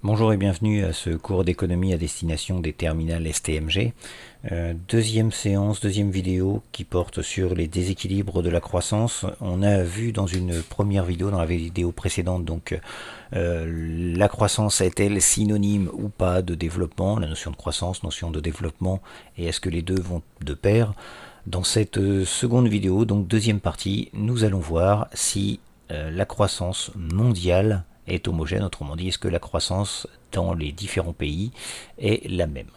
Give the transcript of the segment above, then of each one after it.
Bonjour et bienvenue à ce cours d'économie à destination des terminales STMG. Deuxième séance, deuxième vidéo qui porte sur les déséquilibres de la croissance. On a vu dans une première vidéo, dans la vidéo précédente, la croissance est-elle synonyme ou pas de développement, la notion de croissance, notion de développement, et est-ce que les deux vont de pair? Dans cette seconde vidéo, donc deuxième partie, nous allons voir si la croissance mondiale est homogène, autrement dit, est-ce que la croissance dans les différents pays est la même.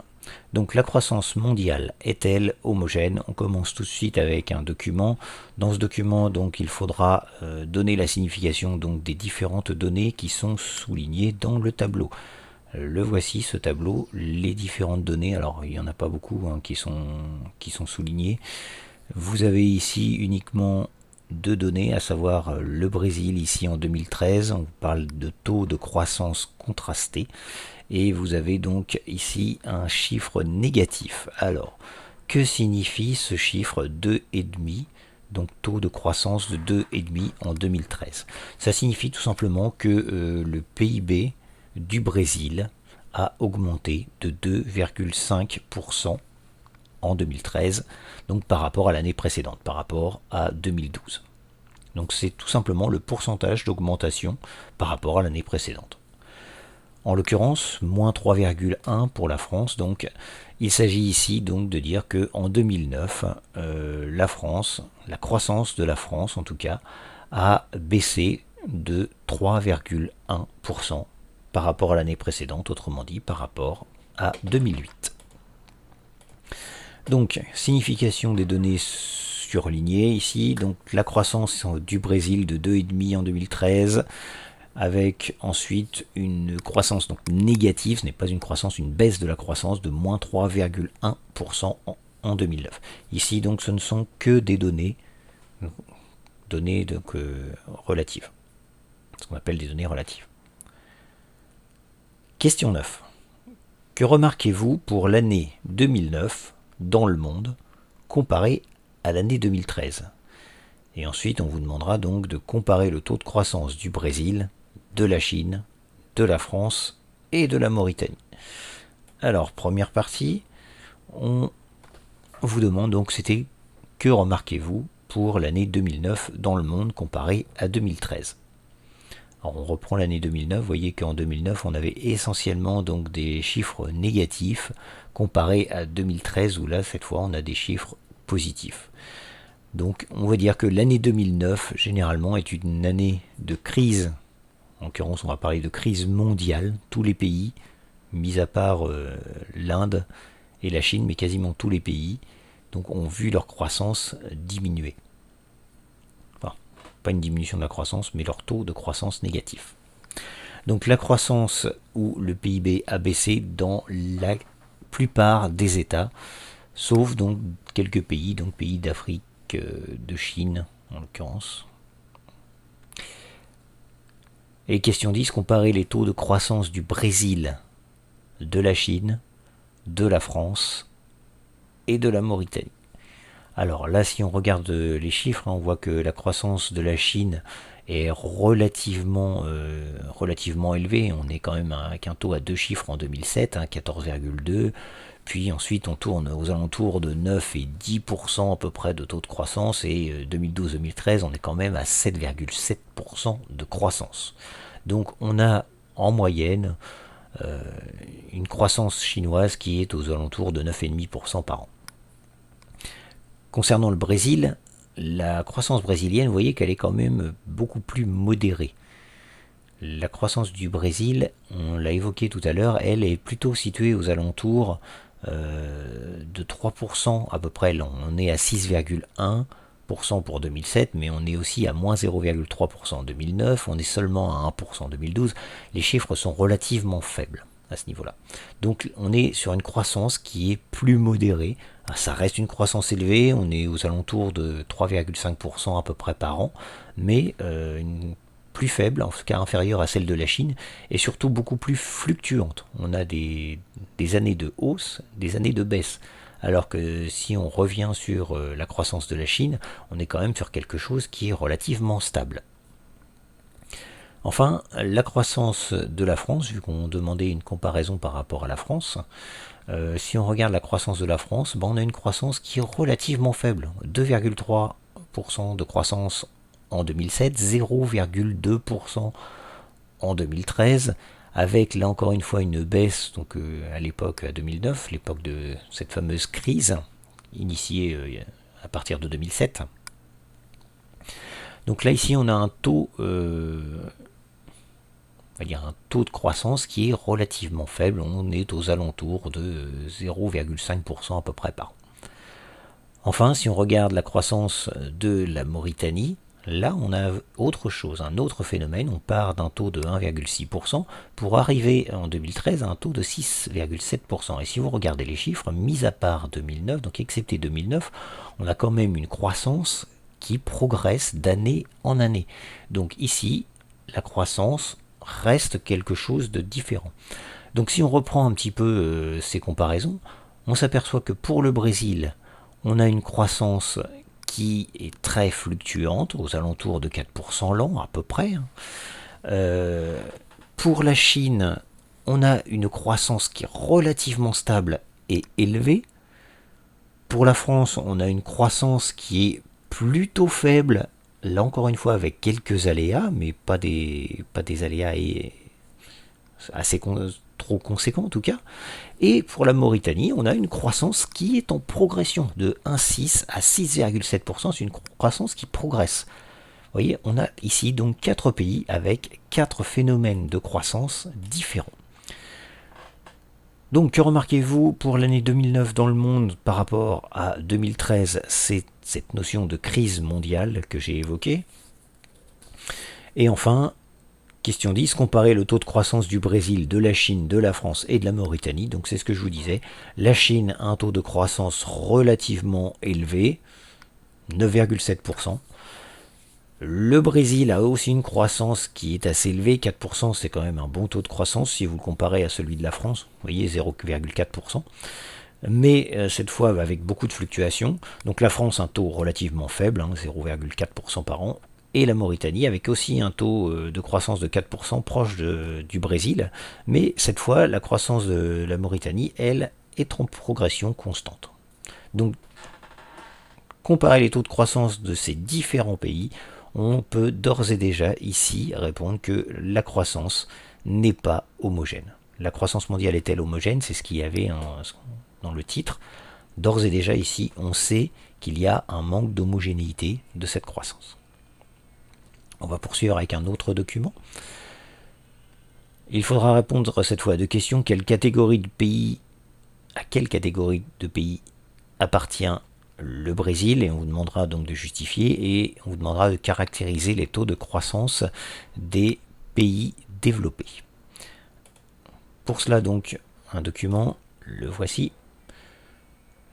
Donc la croissance mondiale est-elle homogène? On commence tout de suite avec un document. Dans ce document, donc, il faudra donner la signification donc, des différentes données qui sont soulignées dans le tableau. Le voici, ce tableau, les différentes données. Alors, il n'y en a pas beaucoup hein, qui sont soulignées. Vous avez ici uniquement deux données, à savoir le Brésil ici en 2013, on parle de taux de croissance contrasté, et vous avez donc ici un chiffre négatif. Alors, que signifie ce chiffre 2,5, donc taux de croissance de 2,5 en 2013? Ça signifie tout simplement que le PIB du Brésil a augmenté de 2,5% en 2013, donc par rapport à l'année précédente, par rapport à 2012. Donc c'est tout simplement le pourcentage d'augmentation par rapport à l'année précédente. En l'occurrence, moins 3,1 pour la France, donc il s'agit ici donc de dire que en 2009, la croissance de la France en tout cas, a baissé de 3,1% par rapport à l'année précédente, autrement dit par rapport à 2008. Donc, signification des données surlignées ici. Donc, la croissance du Brésil de 2,5 en 2013, avec ensuite une croissance donc négative, ce n'est pas une croissance, une baisse de la croissance de moins 3,1% en 2009. Ici, donc, ce ne sont que des données donc, relatives, ce qu'on appelle des données relatives. Question 9. Que remarquez-vous pour l'année 2009 dans le monde comparé à l'année 2013? Et ensuite, on vous demandera donc de comparer le taux de croissance du Brésil, de la Chine, de la France et de la Mauritanie. Alors, première partie, on vous demande donc c'était que remarquez-vous pour l'année 2009 dans le monde comparé à 2013? Alors on reprend l'année 2009, vous voyez qu'en 2009 on avait essentiellement donc des chiffres négatifs comparé à 2013 où là cette fois on a des chiffres positifs. Donc on va dire que l'année 2009 généralement est une année de crise, en l'occurrence on va parler de crise mondiale, tous les pays, mis à part l'Inde et la Chine, mais quasiment tous les pays, donc ont vu leur croissance diminuer. Enfin, pas une diminution de la croissance, mais leur taux de croissance négatif. Donc la croissance ou le PIB a baissé dans la plupart des États, sauf donc quelques pays, donc pays d'Afrique, de Chine en l'occurrence. Et question 10, comparer les taux de croissance du Brésil, de la Chine, de la France et de la Mauritanie. Alors là, si on regarde les chiffres, on voit que la croissance de la Chine est relativement élevée. On est quand même avec un taux à deux chiffres en 2007, 14,2. Puis ensuite, on tourne aux alentours de 9 et 10% à peu près de taux de croissance. Et 2012-2013, on est quand même à 7,7% de croissance. Donc on a en moyenne une croissance chinoise qui est aux alentours de 9,5% par an. Concernant le Brésil, la croissance brésilienne, vous voyez qu'elle est quand même beaucoup plus modérée. La croissance du Brésil, on l'a évoqué tout à l'heure, elle est plutôt située aux alentours de 3% à peu près. On est à 6,1% pour 2007, mais on est aussi à moins 0,3% en 2009, on est seulement à 1% en 2012. Les chiffres sont relativement faibles à ce niveau-là. Donc on est sur une croissance qui est plus modérée. Ça reste une croissance élevée, on est aux alentours de 3,5% à peu près par an, mais une plus faible, en tout cas inférieure à celle de la Chine, et surtout beaucoup plus fluctuante. On a des années de hausse, des années de baisse. Alors que si on revient sur la croissance de la Chine, on est quand même sur quelque chose qui est relativement stable. Enfin, la croissance de la France, vu qu'on demandait une comparaison par rapport à la France, si on regarde la croissance de la France, ben on a une croissance qui est relativement faible. 2,3% de croissance en 2007, 0,2% en 2013, avec là encore une fois une baisse donc à l'époque, à 2009, l'époque de cette fameuse crise initiée à partir de 2007. Donc là ici on a un taux, on va dire un taux de croissance qui est relativement faible, on est aux alentours de 0,5% à peu près par an. Enfin, si on regarde la croissance de la Mauritanie, là on a autre chose, un autre phénomène, on part d'un taux de 1,6% pour arriver en 2013 à un taux de 6,7%. Et si vous regardez les chiffres, mis à part 2009, donc excepté 2009, on a quand même une croissance qui progresse d'année en année. Donc ici, la croissance reste quelque chose de différent. Donc si on reprend un petit peu ces comparaisons, on s'aperçoit que pour le Brésil, on a une croissance qui est très fluctuante, aux alentours de 4% l'an à peu près. Pour la Chine, on a une croissance qui est relativement stable et élevée. Pour la France, on a une croissance qui est plutôt faible, là encore une fois avec quelques aléas, mais pas des aléas assez trop conséquents en tout cas. Et pour la Mauritanie, on a une croissance qui est en progression de 1,6 à 6,7%, c'est une croissance qui progresse. Vous voyez, on a ici donc 4 pays avec 4 phénomènes de croissance différents. Donc que remarquez-vous pour l'année 2009 dans le monde par rapport à 2013? C'est cette notion de crise mondiale que j'ai évoquée. Et enfin, question 10, comparer le taux de croissance du Brésil, de la Chine, de la France et de la Mauritanie. Donc c'est ce que je vous disais. La Chine a un taux de croissance relativement élevé, 9,7%. Le Brésil a aussi une croissance qui est assez élevée, 4%, c'est quand même un bon taux de croissance si vous le comparez à celui de la France, vous voyez 0,4%. Mais cette fois avec beaucoup de fluctuations. Donc la France un taux relativement faible, 0,4% par an, et la Mauritanie avec aussi un taux de croissance de 4% proche du Brésil, mais cette fois la croissance de la Mauritanie, elle, est en progression constante. Donc comparer les taux de croissance de ces différents pays, on peut d'ores et déjà ici répondre que la croissance n'est pas homogène. La croissance mondiale est-elle homogène? C'est ce qu'il y avait dans le titre. D'ores et déjà ici, on sait qu'il y a un manque d'homogénéité de cette croissance. On va poursuivre avec un autre document. Il faudra répondre cette fois à deux questions. À quelle catégorie de pays appartient le Brésil? Et on vous demandera donc de justifier et on vous demandera de caractériser les taux de croissance des pays développés. Pour cela donc, un document, le voici.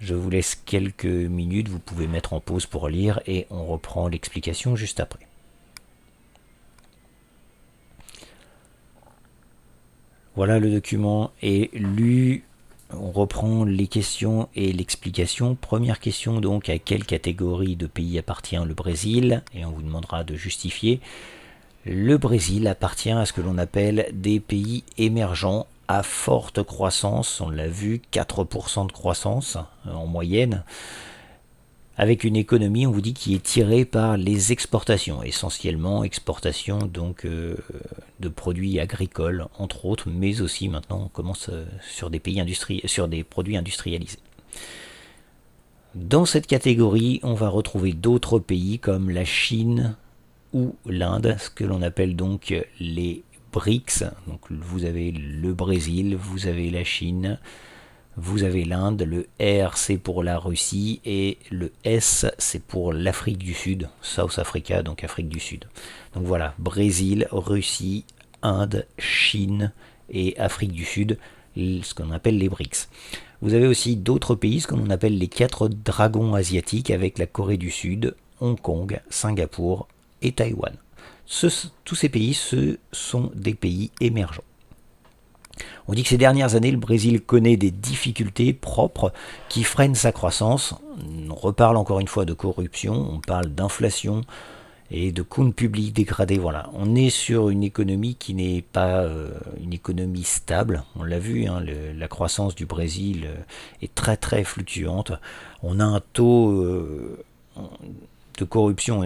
Je vous laisse quelques minutes, vous pouvez mettre en pause pour lire et on reprend l'explication juste après. Voilà, le document est lu. On reprend les questions et l'explication. Première question donc, à quelle catégorie de pays appartient le Brésil? Et on vous demandera de justifier. Le Brésil appartient à ce que l'on appelle des pays émergents à forte croissance. On l'a vu, 4% de croissance en moyenne. Avec une économie, on vous dit, qui est tirée par les exportations, essentiellement exportation donc de produits agricoles entre autres, mais aussi maintenant on commence sur des pays sur des produits industrialisés. Dans cette catégorie, on va retrouver d'autres pays comme la Chine ou l'Inde, ce que l'on appelle donc les BRICS. Donc vous avez le Brésil, vous avez la Chine, vous avez l'Inde, le R c'est pour la Russie et le S c'est pour l'Afrique du Sud, South Africa, donc Afrique du Sud. Donc voilà, Brésil, Russie, Inde, Chine et Afrique du Sud, ce qu'on appelle les BRICS. Vous avez aussi d'autres pays, ce qu'on appelle les 4 dragons asiatiques avec la Corée du Sud, Hong Kong, Singapour et Taïwan. Tous ces pays, ce sont des pays émergents. On dit que ces dernières années, le Brésil connaît des difficultés propres qui freinent sa croissance. On reparle encore une fois de corruption, on parle d'inflation et de comptes publics dégradés. Voilà, on est sur une économie qui n'est pas une économie stable. On l'a vu, hein, la croissance du Brésil est très très fluctuante. On a un taux de corruption,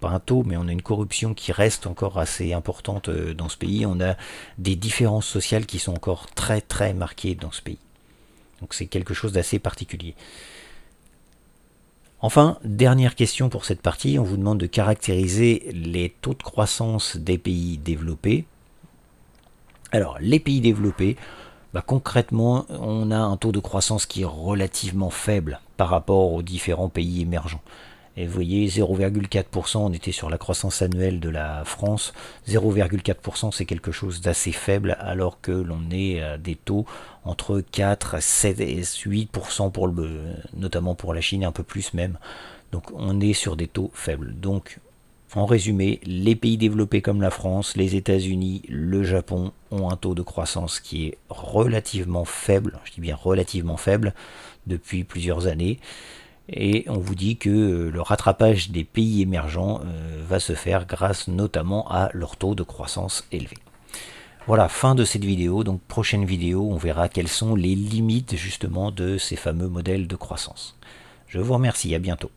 pas un taux, mais on a une corruption qui reste encore assez importante dans ce pays. On a des différences sociales qui sont encore très très marquées dans ce pays. Donc c'est quelque chose d'assez particulier. Enfin, dernière question pour cette partie, on vous demande de caractériser les taux de croissance des pays développés. Alors, les pays développés, concrètement, on a un taux de croissance qui est relativement faible par rapport aux différents pays émergents. Et vous voyez, 0,4%, on était sur la croissance annuelle de la France. 0,4%, c'est quelque chose d'assez faible, alors que l'on est à des taux entre 4, 7 et 8%, notamment pour la Chine, un peu plus même. Donc on est sur des taux faibles. Donc, en résumé, les pays développés comme la France, les États-Unis, le Japon ont un taux de croissance qui est relativement faible, je dis bien relativement faible, depuis plusieurs années. Et on vous dit que le rattrapage des pays émergents va se faire grâce notamment à leur taux de croissance élevé. Voilà, fin de cette vidéo. Donc prochaine vidéo, on verra quelles sont les limites justement de ces fameux modèles de croissance. Je vous remercie, à bientôt.